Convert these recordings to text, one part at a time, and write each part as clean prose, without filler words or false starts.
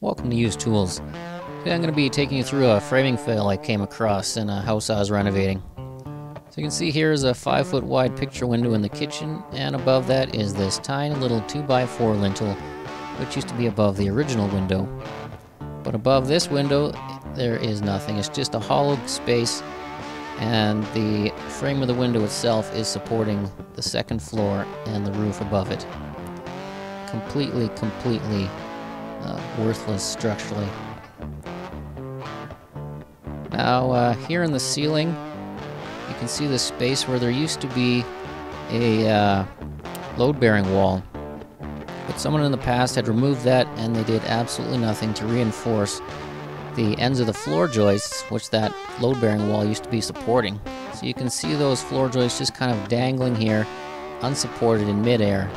Welcome to Used Tools. Today I'm going to be taking you through a framing fail I came across in a house I was renovating. So you can see here is a 5-foot wide picture window in the kitchen, and above that is this tiny little 2x4 lintel, which used to be above the original window. But above this window there is nothing, it's just a hollowed space, and the frame of the window itself is supporting the second floor and the roof above it. Completely worthless structurally. Now here in the ceiling you can see the space where there used to be a load-bearing wall, but someone in the past had removed that and they did absolutely nothing to reinforce the ends of the floor joists which that load-bearing wall used to be supporting. So you can see those floor joists just kind of dangling here, unsupported in midair.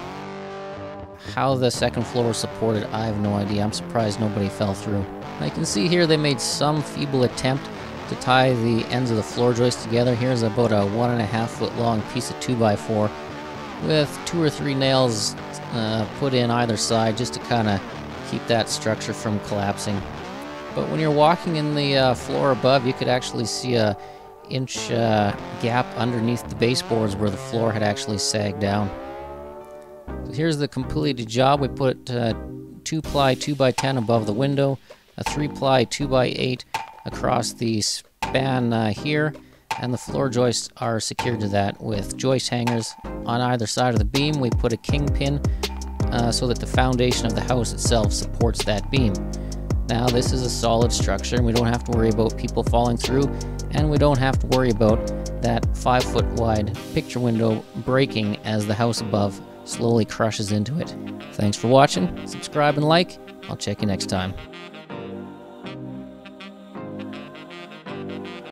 How the second floor was supported, I have no idea. I'm surprised nobody fell through. Now you can see here they made some feeble attempt to tie the ends of the floor joists together. Here's about a 1.5 foot long piece of 2x4 with 2 or 3 nails put in either side just to kind of keep that structure from collapsing. But when you're walking in the floor above, you could actually see a inch gap underneath the baseboards where the floor had actually sagged down. So here's the completed job. We put 2-ply 2x10 above the window, a 3-ply 2x8 across the span here, and the floor joists are secured to that with joist hangers on either side of the beam. We put a kingpin so that the foundation of the house itself supports that beam. Now this is a solid structure and we don't have to worry about people falling through, and we don't have to worry about that 5-foot wide picture window breaking as the house above slowly crushes into it. Thanks for watching, subscribe and like. I'll check you next time.